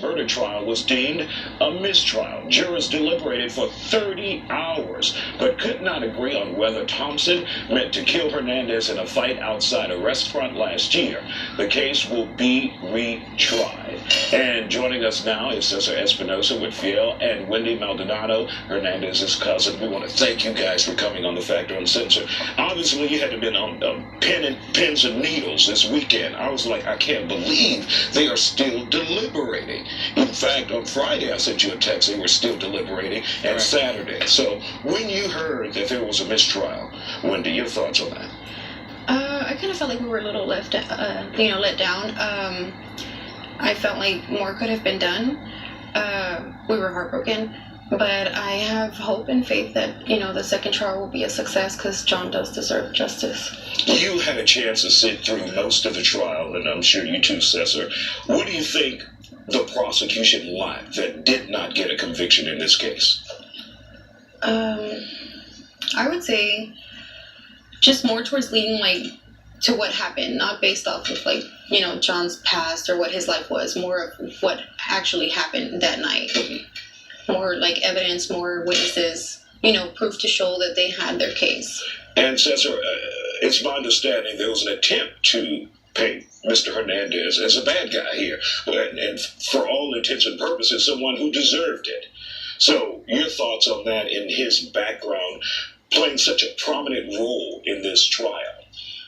murder trial was deemed a mistrial. Jurors deliberated for 30 hours, but could not agree on whether Thompson meant to kill Hernandez in a fight outside a restaurant last year. The case will be retried. And joining us now is Cesar Espinosa with Fiel and Wendy Maldonado, Hernandez's cousin. We want to thank you guys for coming on The Factor Uncensored. Obviously, you had to been on pins and needles this weekend. I was like, I can't believe they are still deliberating. In fact, on Friday, I sent you a text. They were still deliberating, and right. Saturday. So when you heard that there was a mistrial, Wendy, your thoughts on that? I kind of felt like we were a little let down. I felt like more could have been done. We were heartbroken, but I have hope and faith that, the second trial will be a success because John does deserve justice. You had a chance to sit through most of the trial, and I'm sure you too, Cesar. What do you think the prosecution lacked that did not get a conviction in this case? I would say just more towards leading to what happened, not based off of John's past or what his life was, more of what actually happened that night. More evidence, more witnesses, proof to show that they had their case. And Cesar, it's my understanding there was an attempt to paint Mr. Hernandez as a bad guy here, and for all intents and purposes, someone who deserved it. So your thoughts on that and his background playing such a prominent role in this trial?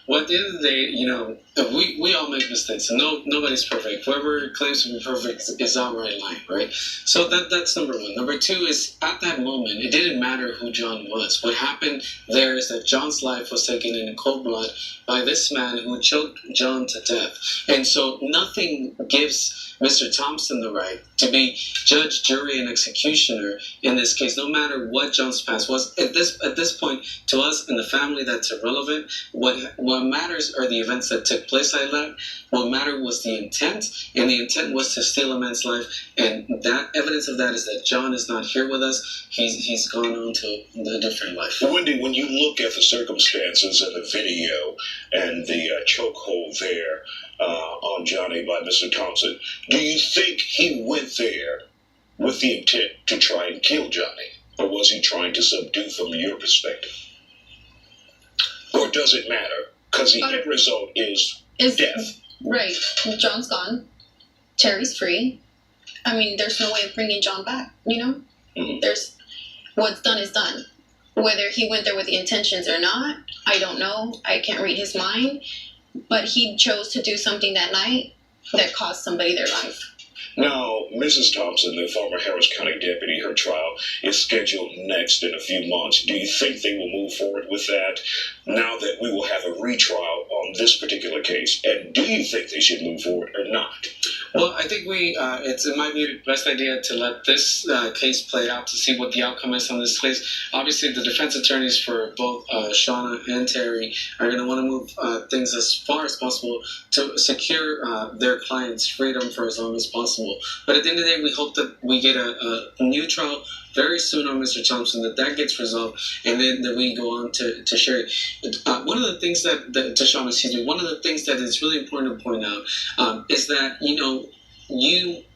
Well, at the end of the day, we all make mistakes, and nobody's perfect. Whoever claims to be perfect is outright lying, right? So that's number one. Number two is, at that moment, it didn't matter who John was. What happened there is that John's life was taken in cold blood by this man who choked John to death. And so nothing gives Mr. Thompson the right to be judge, jury, and executioner in this case, no matter what John's past was. At this point, to us in the family, that's irrelevant. What matters are the events that took place like that. What mattered was the intent, and the intent was to steal a man's life. And that evidence of that is that John is not here with us. He's gone on to a different life. Wendy, when you look at the circumstances and the video and the chokehold there on Johnny by Mr. Thompson, do you think he went there with the intent to try and kill Johnny? Or was he trying to subdue from your perspective? Or does it matter? Because the end result is death. Right. John's gone. Terry's free. I mean, there's no way of bringing John back, Mm-hmm. There's what's done is done. Whether he went there with the intentions or not, I don't know. I can't read his mind. But he chose to do something that night that cost somebody their life. Now, Mrs. Thompson, the former Harris County deputy, her trial is scheduled next in a few months. Do you think they will move forward with that now that we will have a retrial on this particular case? And do you think they should move forward or not? Well, I think it might be the best idea to let this case play out to see what the outcome is on this case. Obviously, the defense attorneys for both Shauna and Terry are going to want to move things as far as possible to secure their client's freedom for as long as possible. But at the end of the day, we hope that we get a new trial very soon on Mr. Thompson, that gets resolved, and then that we go on to Sherry. One of the things one of the things that is really important to point out is that, you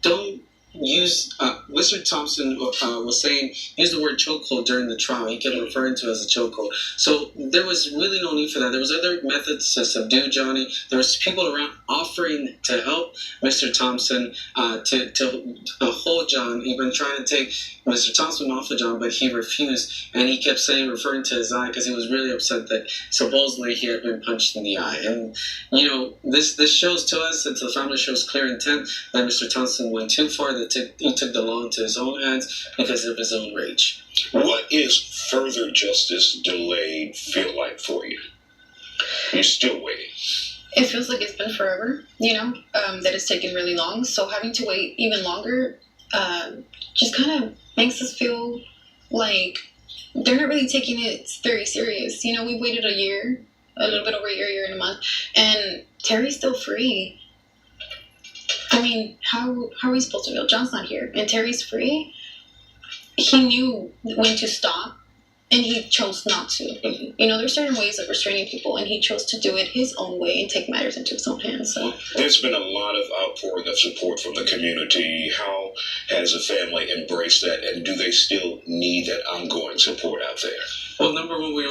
don't use, Mr. Thompson was saying, use the word chokehold during the trial. He kept referring to it as a chokehold. So there was really no need for that. There was other methods to subdue Johnny. There was people around offering to help Mr. Thompson to hold John, even trying to take Mr. Thompson off of John, but he refused. And he kept saying, referring to his eye, because he was really upset that supposedly he had been punched in the eye. And, this shows to us, that the family shows clear intent that Mr. Thompson went too far, that he took the law into his own hands because of his own rage. What is further justice delayed feel like for you? You're still waiting. It feels like it's been forever, that it's taken really long. So having to wait even longer just kind of makes us feel like they're not really taking it very serious. We waited a year, a little bit over a year and a month, and Terry's still free. I mean, how are we supposed to feel? John's not here, and Terry's free. He knew when to stop and he chose not to. You know, there's certain ways of restraining people, and he chose to do it his own way and take matters into his own hands. So there's been a lot of outpouring of support from the community. How has a family embraced that, and do they still need that ongoing support out there? Well, number one, we